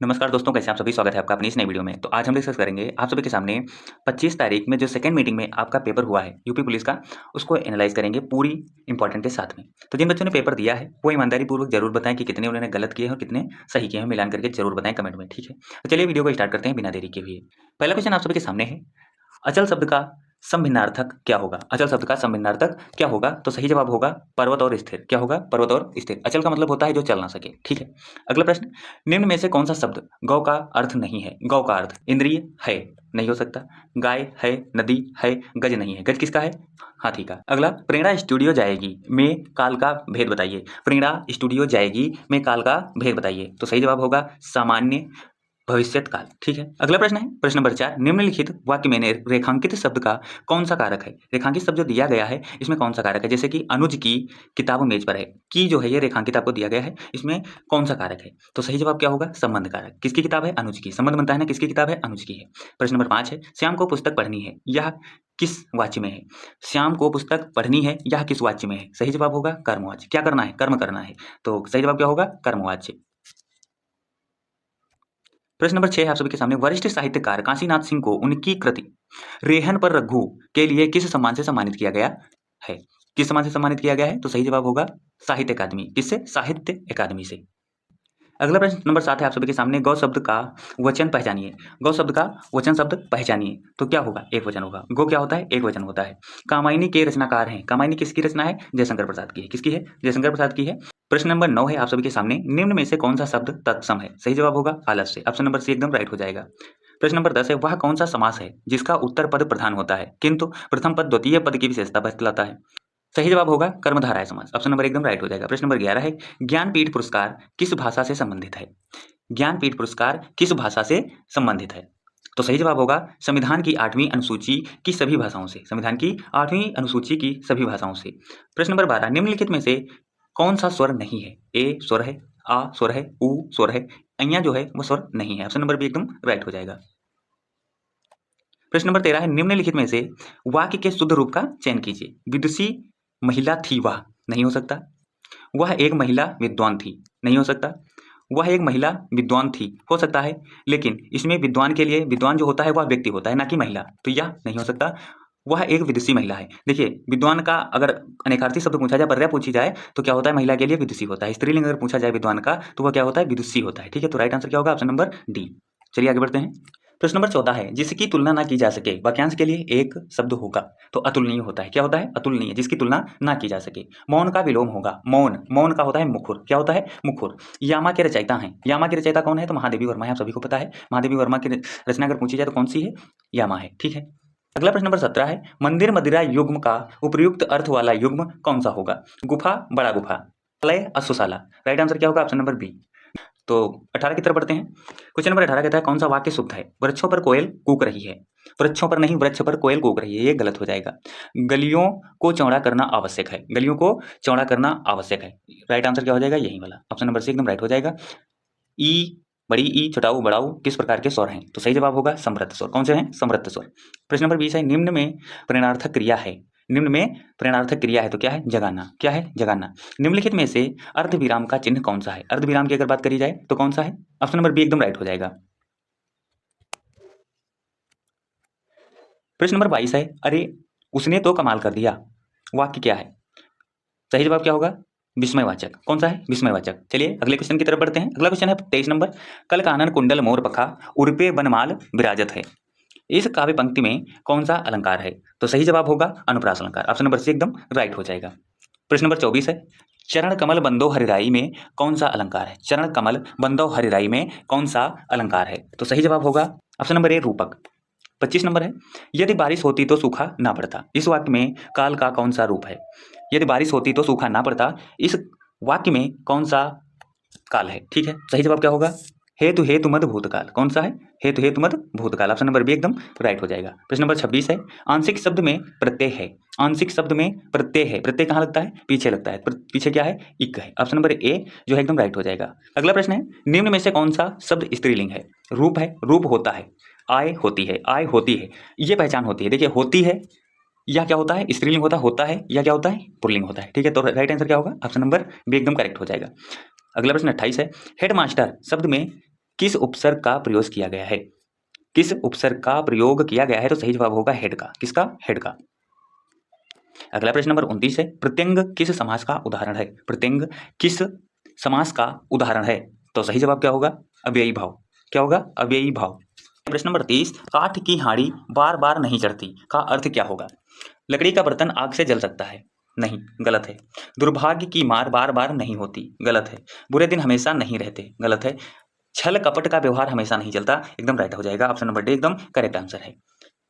नमस्कार दोस्तों, कैसे आप सभी? स्वागत है आपका अपनी इस नई वीडियो में। तो आज हम डिस्कस करेंगे आप सभी के सामने 25 तारीख में जो सेकंड मीटिंग में आपका पेपर हुआ है यूपी पुलिस का, उसको एनालाइज करेंगे पूरी इंपॉर्टेंट के साथ में। तो जिन बच्चों ने पेपर दिया है वो ईमानदारी पूर्वक जरूर बताएं कि कितने उन्होंने गलत किए हैं और कितने सही किए हैं, मिलान करके जरूर बताएं कमेंट में, ठीक है? तो चलिए वीडियो को स्टार्ट करते हैं बिना देरी के हुए। पहला क्वेश्चन आप सभी के सामने है, अचल शब्द का समभिन्नार्थक क्या होगा? अचल शब्द का समभिन्नार्थक क्या होगा? तो सही जवाब होगा पर्वत और स्थिर। क्या होगा? पर्वत और स्थिर। अचल का मतलब होता है जो चल ना सके, ठीक है। अगला प्रश्न, निम्न में से कौन सा शब्द गौ का अर्थ नहीं है? गौ का अर्थ इंद्रिय है, नहीं हो सकता। गाय है, नदी है, गज नहीं है। गज किसका है? हाथी का। अगला, प्रेरणा स्टूडियो जाएगी में काल का भेद बताइए। प्रेरणा स्टूडियो जाएगी में काल का भेद बताइए। तो सही जवाब होगा सामान्य भविष्यत काल, ठीक है। अगला प्रश्न है प्रश्न नंबर 4, निम्नलिखित वाक्य में रेखांकित शब्द का कौन सा कारक है? रेखांकित शब्द जो दिया गया है इसमें कौन सा कारक है? जैसे कि अनुज की किताब मेज पर है, की जो है ये रेखांकित आपको दिया गया है, इसमें कौन सा कारक है? तो सही जवाब क्या होगा? संबंध कारक। किसकी किताब है? अनुज की। संबंध बनता है ना, किसकी किताब है? अनुज की है। प्रश्न नंबर 5 है, श्याम को पुस्तक पढ़नी है, यह किस वाच्य में है? श्याम को पुस्तक पढ़नी है, यह किस वाच्य में है? सही जवाब होगा कर्मवाच्य। क्या करना है? कर्म करना है। तो सही जवाब क्या होगा? कर्मवाच्य। प्रश्न नंबर 6 है आप सभी के सामने, वरिष्ठ साहित्यकार काशीनाथ सिंह को उनकी कृति रेहन पर रघु के लिए किस सम्मान से सम्मानित किया गया है? किस सम्मान से सम्मानित किया गया है? तो सही जवाब होगा साहित्य अकादमी। किससे? साहित्य अकादमी से। अगला प्रश्न नंबर 7 है आप सभी के सामने, गौ शब्द का वचन पहचानिए। गौ शब्द का वचन शब्द पहचानिए। तो क्या होगा? एक वचन होगा। गो क्या होता है? एक वचन होता है। कामायनी के रचनाकार हैं। कामायनी किसकी रचना है? जयशंकर प्रसाद की है। किसकी है? जयशंकर प्रसाद की है। प्रश्न नंबर 9 है आप सभी के सामने, निम्न में से कौन सा शब्द तत्सम है? सही जवाब होगा आलस्य। ऑप्शन नंबर सी एकदम राइट हो जाएगा। प्रश्न नंबर 10 है, वह कौन सा समास है जिसका उत्तर पद प्रधान होता है किंतु प्रथम पद द्वितीय पद की विशेषता बतलाता है? सही जवाब होगा कर्मधारय समास। ऑप्शन नंबर एकदम राइट हो जाएगा। प्रश्न नंबर 11 है, ज्ञानपीठ पुरस्कार किस भाषा से संबंधित है? ज्ञानपीठ पुरस्कार किस भाषा से संबंधित है? तो सही जवाब होगा संविधान की 8वीं अनुसूची की सभी भाषाओं से। संविधान की 8वीं अनुसूची की सभी भाषाओं से। प्रश्न नंबर 12, निम्नलिखित में से कौन सा स्वर नहीं है? ए स्वर है, आ स्वर है, उ स्वर है, अइया जो है वो स्वर नहीं है। ऑप्शन नंबर बी एकदम राइट हो जाएगा। प्रश्न नंबर 13 है, निम्नलिखित में से वाक्य के शुद्ध रूप का चयन कीजिए। विदुषी महिला थी वह, नहीं हो सकता। वह एक महिला विद्वान थी, नहीं हो सकता। वह एक महिला विद्वान थी, हो सकता है, लेकिन इसमें विद्वान के लिए विद्वान जो होता है वह व्यक्ति होता है ना कि महिला, तो यह नहीं हो सकता। वह एक विदुषी महिला है। देखिए विद्वान का अगर अनेकार्थी शब्द पूछा जाए, पर्याय पूछी जाए तो क्या होता है? महिला के लिए विदुषी होता है। स्त्रीलिंग अगर पूछा जाए विद्वान का तो वह क्या होता है? विदुषी होता है, ठीक है। तो राइट आंसर क्या होगा? Option number D. चलिए आगे बढ़ते हैं। प्रश्न नंबर 14 है, जिसकी तुलना ना की जा सके, वाक्यांश के लिए एक शब्द होगा तो अतुलनीय होता है। क्या होता है? अतुलनीय, जिसकी तुलना ना की जा सके। मौन का विलोम होगा मौन। मौन का होता है मुखुर। क्या होता है? मुखुर। यामा के रचयिता हैं। यामा के रचयिता कौन है? तो महादेवी वर्मा है, आप सभी को पता है। महादेवी वर्मा की रचना अगर पूछी जाए तो कौन सी है? यामा है, ठीक है। अगला प्रश्न नंबर 17 है, मंदिर मदिरा युग्म का उपयुक्त अर्थ वाला युग्म कौन सा होगा? गुफा, बड़ा गुफा, लय, अश्वशाला। राइट आंसर क्या होगा? Option number B. तो 18 की तरफ बढ़ते हैं। क्वेश्चन नंबर 18 कहता है, कौन सा वाक्य शुद्ध है? वृक्षों पर कोयल कूक रही है। वृक्षों पर नहीं, वृक्ष पर कोयल कूक रही है, ये गलत हो जाएगा। गलियों को चौड़ा करना आवश्यक है। गलियों को चौड़ा करना आवश्यक है। राइट आंसर क्या हो जाएगा? यही वाला। ऑप्शन नंबर सी एकदम राइट हो जाएगा। ई, बड़ी ई, छोटाऊ, बड़ाऊ किस प्रकार के स्वर हैं? तो सही जवाब होगा समृद्ध स्वर। कौन से हैं? समृद्ध स्वर। प्रश्न नंबर 20 है, निम्न में प्रेरणार्थक क्रिया है। निम्न में प्रेरणार्थक क्रिया है तो क्या है? जगाना। क्या है? जगाना। निम्नलिखित में से अर्धविराम का चिन्ह कौन सा है? अर्धविराम की अगर बात करी जाए तो कौन सा है? ऑप्शन नंबर बी एकदम राइट हो जाएगा। प्रश्न नंबर 22 है, अरे उसने तो कमाल कर दिया, वाक्य क्या है? सही जवाब क्या होगा? विस्मयवाचक। कौन सा है? विस्मयवाचक। चलिए अगले क्वेश्चन की तरफ बढ़ते हैं। अगला क्वेश्चन है 23 नंबर, कल कानन कुंडल मोर पखा उर्पे बनमाल विराजत है, इस काव्य पंक्ति में कौन सा अलंकार है? तो सही जवाब होगा अनुप्रास अलंकार। ऑप्शन नंबर सी एकदम राइट हो जाएगा। प्रश्न नंबर 24 है, चरण कमल बंदो हरिराई में कौन सा अलंकार है? चरण कमल बंदो हरिराई में कौन सा अलंकार है? तो सही जवाब होगा ऑप्शन नंबर ए रूपक। 25 नंबर है, यदि बारिश होती तो सूखा ना पड़ता, इस वाक्य में काल का कौन सा रूप है? यदि बारिश होती तो सूखा ना पड़ता, इस वाक्य में कौन सा काल है? ठीक है, सही जवाब क्या होगा? हेतु हेतु मद भूतकाल। कौन सा है? हेतु हेतु मद भूतकाल। ऑप्शन नंबर बी एकदम राइट हो जाएगा। प्रश्न नंबर 26 है, आंशिक शब्द में प्रत्यय है। आंशिक शब्द में प्रत्यय है, प्रत्यय कहाँ लगता है? पीछे लगता है। पीछे क्या है? इक है। ऑप्शन नंबर ए जो है एकदम राइट हो जाएगा। अगला प्रश्न है, निम्न में से कौन सा शब्द स्त्रीलिंग है? रूप है, रूप होता है, आय होती है, आय होती है, ये पहचान होती है। देखिए होती है या क्या होता है? स्त्रीलिंग होता है या क्या होता है? पुल्लिंग होता है। ठीक है, तो राइट आंसर क्या होगा? ऑप्शन नंबर बी एकदम करेक्ट हो जाएगा। अगला प्रश्न 28 है, हेडमास्टर शब्द में किस उपसर्ग का प्रयोग किया गया है? किस उपसर्ग का प्रयोग किया गया है? तो सही जवाब होगा हेड का। किसका? हेड का। अगला प्रश्न नंबर 29 है, प्रत्यंग किस समास का उदाहरण है? प्रत्यंग किस समास का उदाहरण है? तो सही जवाब क्या होगा? अव्ययी भाव। क्या होगा? अव्ययी भाव। प्रश्न नंबर 30, काठ की हांडी बार बार नहीं चढ़ती का अर्थ क्या होगा? लकड़ी का बर्तन आग से जल सकता है। नहीं, गलत है। दुर्भाग्य की मार बार बार नहीं होती। गलत है। बुरे दिन हमेशा नहीं रहते। गलत है। छल कपट का व्यवहार हमेशा नहीं चलता। एकदम राइट हो जाएगा। ऑप्शन नंबर डी एकदम करेक्ट आंसर है।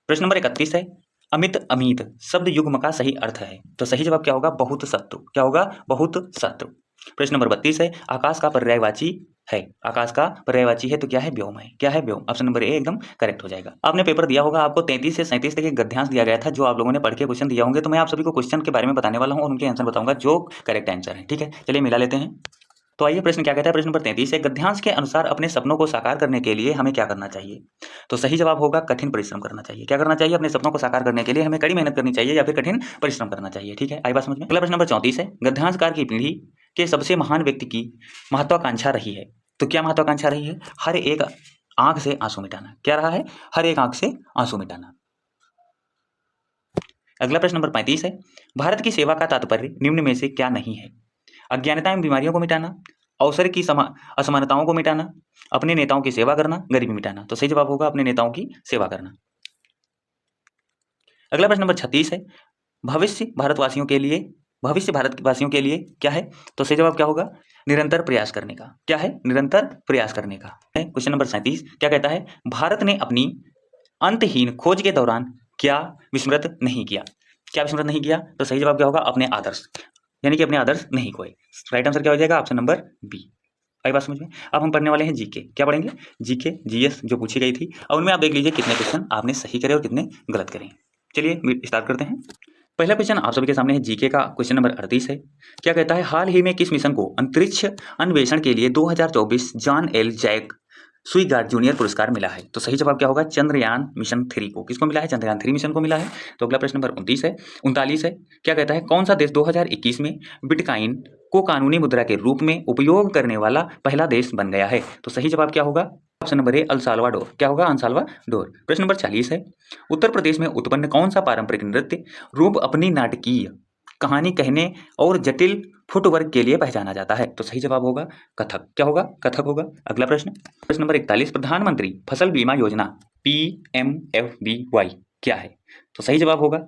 प्रश्न नंबर 31 है, अमित अमित शब्द युग्म का सही अर्थ है? तो सही जवाब क्या होगा? बहुत शत्रु। क्या होगा? बहुत शत्रु। प्रश्न नंबर 32 है, आकाश का पर्यायवाची है। आकाश का पर्यायवाची है तो क्या है? व्योम है। क्या है? व्योम। ऑप्शन नंबर ए एकदम करेक्ट हो जाएगा। आपने पेपर दिया होगा, आपको 33 से 37 तक एक गद्यांश दिया गया था, जो आप लोगों ने पढ़ के क्वेश्चन दिया होंगे। तो मैं आप सभी को क्वेश्चन के बारे में बताने वाला हूँ और उनके आंसर बताऊंगा जो करेक्ट आंसर है। ठीक है, चलिए मिला लेते हैं। तो आइए, प्रश्न क्या कहता है? प्रश्न नंबर 33 है, गद्यांश के अनुसार अपने सपनों को साकार करने के लिए हमें क्या करना चाहिए? तो सही जवाब होगा कठिन परिश्रम करना चाहिए। क्या करना चाहिए? अपने सपनों को साकार करने के लिए हमें कड़ी मेहनत करनी चाहिए या फिर कठिन परिश्रम करना चाहिए। ठीक है, आई बात समझ में? अगला प्रश्न नंबर 34 है, गद्यांशकार की पीढ़ी के सबसे महान व्यक्ति की महत्वाकांक्षा रही है। तो क्या महत्वाकांक्षा रही है? हर एक आंख से आंसू मिटाना। क्या रहा है? हर एक आंख से आंसू मिटाना। अगला प्रश्न नंबर 35 है, भारत की सेवा का तात्पर्य निम्न में से क्या नहीं है? अज्ञानता एवं बीमारियों को मिटाना, अवसर की असमानताओं को मिटाना, अपने नेताओं की सेवा करना, गरीबी मिटाना। तो सही जवाब होगा अपने नेताओं की सेवा करना। अगला प्रश्न नंबर 36 है, भविष्य भारतवासियों के लिए क्या है? तो सही जवाब क्या होगा? निरंतर प्रयास करने का। क्या है? निरंतर प्रयास करने का। क्वेश्चन नंबर 37 क्या कहता है? भारत ने अपनी अंतहीन खोज के दौरान क्या विस्मृत नहीं किया? क्या विस्मृत नहीं किया? तो सही जवाब क्या होगा? अपने आदर्श, यानी कि अपने आदर्श नहीं खोए। राइट आंसर क्या हो जाएगा? Option number B. आई बात समझ में? अब हम पढ़ने वाले हैं जीके। क्या पढ़ेंगे? जीके जीएस जो पूछी गई थी, और उनमें आप देख लीजिए कितने क्वेश्चन आपने सही करे और कितने गलत करे। चलिए स्टार्ट करते हैं। पहला क्वेश्चन आप सभी के सामने है, जीके का क्वेश्चन नंबर 38 है। क्या कहता है? हाल ही में किस मिशन को अंतरिक्ष अन्वेषण के लिए 2024 जॉन एल जैक स्वीगार्ड जूनियर पुरस्कार मिला है? तो सही जवाब क्या होगा? चंद्रयान मिशन 3 को। किसको मिला है? चंद्रयान 3 मिशन को मिला है। तो अगला प्रश्न नंबर 39 है। क्या कहता है? कौन सा देश 2021 में बिटकॉइन को कानूनी मुद्रा के रूप में उपयोग करने वाला पहला देश बन गया है? तो सही जवाब क्या होगा? Option number A El Salvador. क्या होगा? El Salvador. प्रश्न नंबर 40 है, उत्तर प्रदेश में उत्पन्न कौन सा पारंपरिक नृत्य रूप अपनी नाटकीय कहानी कहने और जटिल फुटवर्क के लिए पहचाना जाता है? तो सही जवाब होगा कथक। क्या होगा? कथक होगा। अगला प्रश्न नंबर 41, प्रधानमंत्री फसल बीमा योजना PMFBY क्या है? तो सही जवाब होगा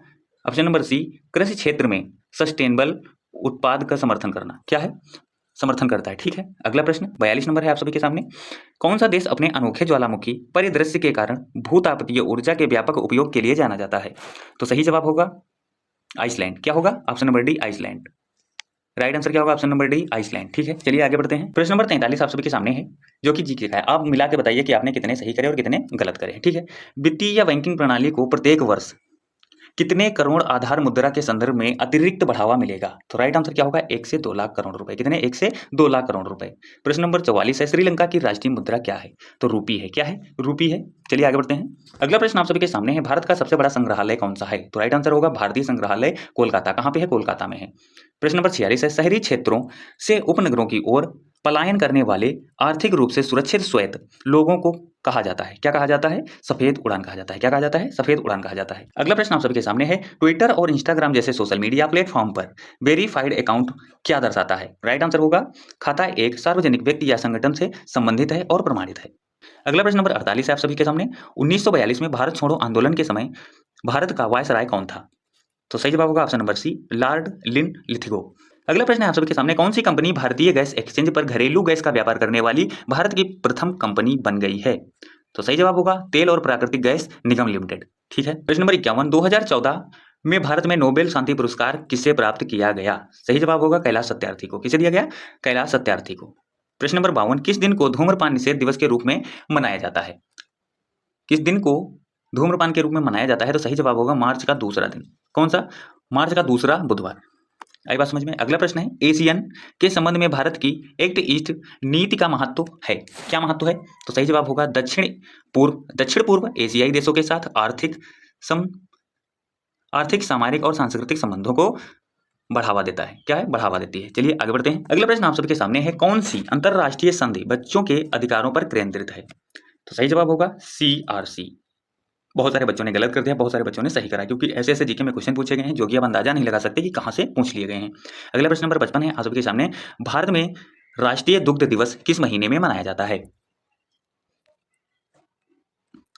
ऑप्शन नंबर सी, कृषि क्षेत्र में सस्टेनेबल उत्पाद का समर्थन करना। क्या है? समर्थन करता है। ठीक है, अगला प्रश्न 42 नंबर है आप सभी के सामने। कौन सा देश अपने अनोखे ज्वालामुखी परिदृश्य के कारण भूतापीय ऊर्जा के व्यापक उपयोग के लिए जाना जाता है? तो सही जवाब होगा आइसलैंड। क्या होगा? Option number D Iceland. Right answer क्या होगा? Option number D Iceland. ठीक है, चलिए आगे बढ़ते हैं। प्रश्न नंबर 43 आप सभी के सामने है, जो कि जीके का है। आप मिला के बताइए कि आपने कितने सही करे और कितने गलत करे। ठीक है, वित्तीय या बैंकिंग प्रणाली को प्रत्येक वर्ष कितने करोड़ आधार मुद्रा के संदर्भ में अतिरिक्त बढ़ावा मिलेगा? तो राइट आंसर क्या होगा? 1 से 2 लाख करोड़ रुपए। कितने? 1 से 2 लाख करोड़ रुपए। प्रश्न नंबर 44 है, श्रीलंका की राष्ट्रीय मुद्रा क्या है? तो रूपी है। क्या है? रूपी है। चलिए आगे बढ़ते हैं। अगला प्रश्न आप सभी के सामने है, भारत का सबसे बड़ा संग्रहालय कौन सा है? तो राइट आंसर होगा भारतीय संग्रहालय कोलकाता। कहाँ पे है? कोलकाता में है। प्रश्न नंबर 46 है, शहरी क्षेत्रों से उपनगरों की ओर पलायन करने वाले आर्थिक रूप से सुरक्षित स्वायत्त लोगों को कहा जाता है? क्या कहा जाता है? सफेद उड़ान कहा जाता है। क्या कहा जाता है? सफेद उड़ान कहा जाता है। अगला प्रश्न आप सभी के सामने है, ट्विटर और इंस्टाग्राम जैसे सोशल मीडिया प्लेटफॉर्म पर वेरीफाइड अकाउंट क्या दर्शाता है? राइट आंसर होगा खाता एक सार्वजनिक व्यक्ति या संगठन से संबंधित है और प्रमाणित है। अगला प्रश्न नंबर 48 है आप सभी के सामने, 1942 में भारत छोड़ो आंदोलन के समय भारत का वायसराय कौन था? तो सही जवाब होगा option number C, Lord Linlithgow. अगला प्रश्न है आप सभी के सामने, कौन सी कंपनी भारतीय गैस एक्सचेंज पर घरेलू गैस का व्यापार करने वाली भारत की प्रथम कंपनी बन गई है? तो सही जवाब होगा तेल और प्राकृतिक गैस निगम लिमिटेड। ठीक है, प्रश्न नंबर 51, 2014 में भारत में नोबेल शांति पुरस्कार किसे प्राप्त किया गया? सही जवाब होगा कैलाश सत्यार्थी को। किसे दिया गया? कैलाश सत्यार्थी को। प्रश्न नंबर 52, किस दिन को धूम्रपान निषेध दिवस के रूप में मनाया जाता है? किस दिन को धूम्रपान के रूप में मनाया जाता है? तो सही जवाब होगा मार्च का दूसरा दिन। कौन सा? मार्च का दूसरा बुधवार। आई बात समझ में? अगला प्रश्न है, एशियन के संबंध में भारत की एक्ट ईस्ट नीति का महत्व है? क्या महत्व है? तो सही जवाब होगा दक्षिण पूर्व एशियाई देशों के साथ आर्थिक, सामरिक और सांस्कृतिक संबंधों को बढ़ावा देता है। क्या है? बढ़ावा देती है। चलिए आगे बढ़ते हैं। अगला प्रश्न आप सबके सामने है, कौन सी अंतरराष्ट्रीय संधि बच्चों के अधिकारों पर केंद्रित है? तो सही जवाब होगा CRC। बहुत सारे बच्चों ने गलत कर दिया, बहुत सारे बच्चों ने सही करा, क्योंकि ऐसे ऐसे जीके में क्वेश्चन पूछे गए हैं जो कि आप अंदाजा नहीं लगा सकते कि कहां से पूछ लिए गए हैं। अगला प्रश्न नंबर 55 है आप सबके सामने, भारत में राष्ट्रीय दुग्ध दिवस किस महीने में मनाया जाता है?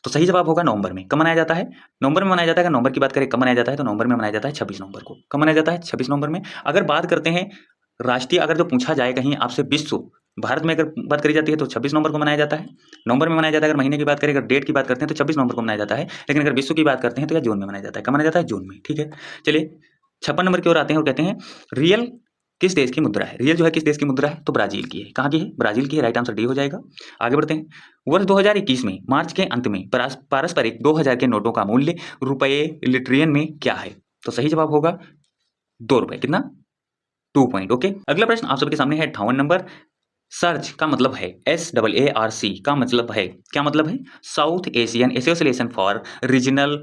तो सही जवाब होगा नवंबर में। कब मनाया जाता है? नवंबर में मनाया जाता है। अगर नवंबर की बात करें कब मनाया जाता है, तो नवंबर में मनाया जाता है 26 नवंबर को। कब मनाया जाता है? 26 नवंबर में। अगर बात करते हैं राष्ट्रीय, अगर जो पूछा जाए कहीं आपसे विश्व भारत में अगर बात करी जाती है तो 26 नवंबर को मनाया जाता है, नवंबर में मनाया जाता है। अगर महीने की बात करें, अगर डेट की बात करते हैं तो 26 नवंबर को मनाया जाता है, लेकिन अगर विश्व की बात करते हैं तो यह जून में मनाया जाता है। कब मनाया जाता है? जून में। ठीक है, चलिए 56 नंबर की ओर आते हैं और कहते हैं, रियल किस देश की मुद्रा है? रियल जो है किस देश की मुद्रा है? तो ब्राजील की है। कहाँ की है? ब्राजील की है। राइट आंसर डी हो जाएगा। आगे बढ़ते हैं। वर्ष 2021 में मार्च के अंत में पारस्परिक 2000 के नोटों का मूल्य रुपये लिट्रियन में क्या है? तो सही जवाब होगा 2 रुपए। कितना? 2 पॉइंट। ओके, अगला प्रश्न आप सबके सामने है 58 नंबर। सर्च का मतलब है, SAARC का मतलब है, क्या मतलब है? South Asian association for regional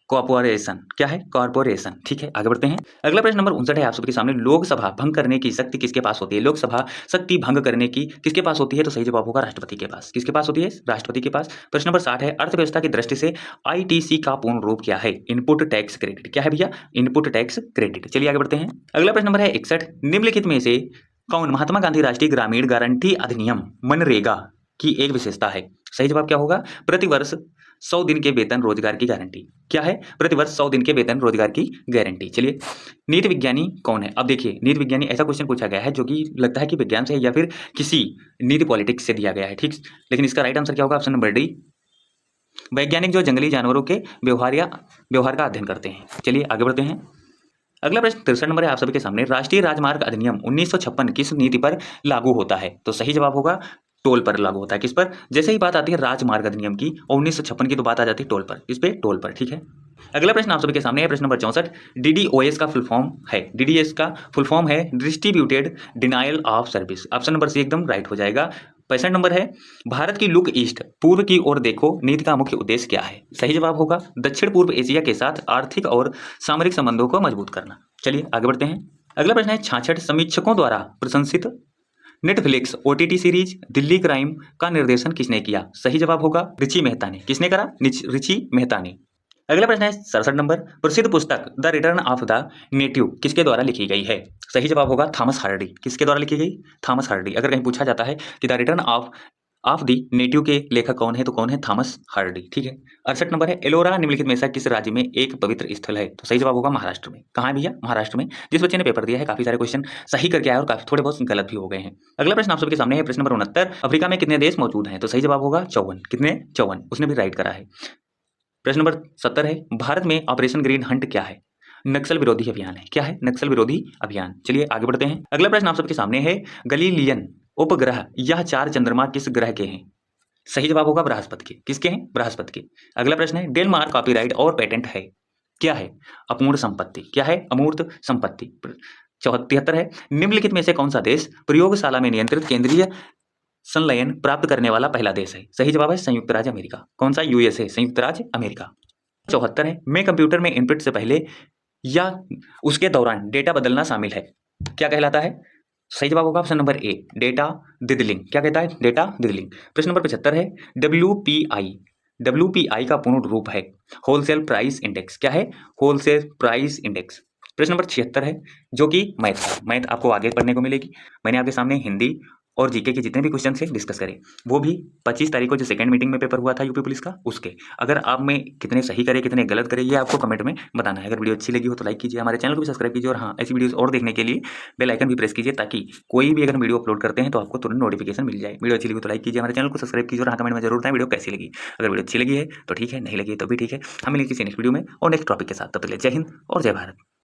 corporation. क्या है? कॉर्पोरेशन। ठीक है, आगे बढ़ते हैं। अगला प्रश्न नंबर 59 है आप सबके सामने, लोकसभा भंग करने की शक्ति किसके पास होती है? लोकसभा शक्ति भंग करने की किसके पास होती है? तो सही जवाब होगा राष्ट्रपति के पास। किसके पास होती है? राष्ट्रपति के पास। प्रश्न नंबर 60 है, अर्थव्यवस्था की दृष्टि से ITC का पूर्ण रूप क्या है? Input tax credit. क्या है भैया? Input tax credit. चलिए आगे बढ़ते हैं। अगला प्रश्न नंबर है 61, निम्नलिखित में से कौन महात्मा गांधी राष्ट्रीय ग्रामीण गारंटी अधिनियम मनरेगा की एक विशेषता है? सही जवाब क्या होगा? प्रतिवर्ष 100 दिन के वेतन रोजगार की गारंटी। क्या है? प्रतिवर्ष 100 दिन के वेतन रोजगार की गारंटी। चलिए, नीति विज्ञानी कौन है? अब देखिए, नीति विज्ञानी ऐसा क्वेश्चन पूछा गया है जो कि लगता है कि विज्ञान से या फिर किसी नीति पॉलिटिक्स से दिया गया है। ठीक, लेकिन इसका राइट आंसर क्या होगा? ऑप्शन नंबर डी, वैज्ञानिक जो जंगली जानवरों के व्यवहार का अध्ययन करते हैं। चलिए आगे बढ़ते हैं। अगला प्रश्न 63 नंबर है आप सभी के सामने, राष्ट्रीय राजमार्ग अधिनियम 1956 किस नीति पर लागू होता है? तो सही जवाब होगा टोल पर लागू होता है। किस पर? जैसे ही बात आती है राजमार्ग अधिनियम की और 1956 की, तो बात आ जाती है टोल पर। इस पे टोल पर। ठीक है, अगला प्रश्न आप सभी के सामने है, प्रश्न नंबर 64, DDoS का फुल फॉर्म है, DDoS का फुल फॉर्म है distributed denial of service. Option number C एकदम राइट हो जाएगा। 65 नंबर है, भारत की लुक ईस्ट पूर्व की ओर देखो नीति का मुख्य उद्देश्य क्या है? सही जवाब होगा दक्षिण पूर्व एशिया के साथ आर्थिक और सामरिक संबंधों को मजबूत करना। चलिए आगे बढ़ते हैं। अगला प्रश्न है 66, समीक्षकों द्वारा प्रशंसित Netflix OTT series Delhi crime का निर्देशन किसने किया? सही जवाब होगा रिची मेहता ने। किसने करा? रिची मेहता ने। अगला प्रश्न है 67 नंबर, प्रसिद्ध पुस्तक the return of the native किसके द्वारा लिखी गई है? सही जवाब होगा थॉमस हार्डी। किसके द्वारा लिखी गई? Thomas Hardy. अगर कहीं पूछा जाता है कि the return of the native के लेखक कौन है, तो कौन है? Thomas Hardy. ठीक है, 68 नंबर है, एलोरा निम्नलिखित में से किस राज्य में एक पवित्र स्थल है? तो सही जवाब होगा महाराष्ट्र में। कहाँ है भैया? महाराष्ट्र में। जिस बच्चे ने पेपर दिया है काफी सारे क्वेश्चन सही करके आया और काफी थोड़े बहुत गलत भी हो गए हैं। अगला प्रश्न आप सबके सामने है, प्रश्न नंबर 69, अफ्रीका में कितने देश मौजूद हैं? तो सही जवाब होगा 54। कितने? 54। उसने भी राइट करा है। प्रश्न नंबर 70 है, भारत में ऑपरेशन ग्रीन हंट क्या है? नक्सल विरोधी अभियान है। क्या है? नक्सल विरोधी अभियान। चलिए आगे बढ़ते हैं। अगला प्रश्न आप सबके सामने है, गलीलियन उपग्रह यह 4 चंद्रमा किस ग्रह के हैं? सही जवाब होगा बृहस्पति के। किसके हैं? बृहस्पति के। प्रश्न नंबर है, डेनमार्क कॉपीराइट और पेटेंट है। क्या है? अमूर्त संपत्ति। क्या है? अमूर्त संपत्ति। 73 है, निम्नलिखित में से कौन सा देश प्रयोगशाला में नियंत्रित केंद्रीय संलयन प्राप्त करने वाला पहला देश है? सही जवाब है संयुक्त राज्य अमेरिका। कौन सा? USA, संयुक्त राज्य अमेरिका। 74 है, मैं कंप्यूटर में इनपुट से पहले या उसके दौरान डेटा बदलना शामिल है, क्या कहलाता है? सही जवाब होगा ऑप्शन नंबर ए, डेटा दिदलिंग। क्या कहता है? डेटा दिदलिंग। प्रश्न नंबर 75 है, WPI का पूर्ण रूप है होलसेल प्राइस इंडेक्स। क्या है? Wholesale price index. प्रश्न नंबर 76 है, जो कि मैथ आपको आगे पढ़ने को मिलेगी। मैंने आपके सामने हिंदी और जीके के जितने भी क्वेश्चन से डिस्कस करें, वो भी 25 तारीख को जो सेकंड मीटिंग में पेपर हुआ था यूपी पुलिस का, उसके अगर आप में कितने सही करे कितने गलत करे, ये आपको कमेंट में बताना है। अगर वीडियो अच्छी लगी हो तो लाइक कीजिए, हमारे चैनल को भी सब्सक्राइब कीजिए, और हाँ, ऐसी वीडियोस और देखने के लिए बेल आइकन भी प्रेस कीजिए, ताकि कोई भी अगर वीडियो अपलोड करते हैं तो आपको तुरंत नोटिफिकेशन मिल जाए। वीडियो अच्छी लगी तो लाइक कीजिए, हमारे चैनल को सब्सक्राइब कीजिए, और हाँ, कमेंट में जरूर बताएं वीडियो कैसी लगी। अगर वीडियो अच्छी लगी है तो ठीक है, नहीं लगी तो भी ठीक है। हम मिलेंगे किसी नेक्स्ट वीडियो में और नेक्स्ट टॉपिक के साथ। तब तक के लिए जय हिंद और जय भारत।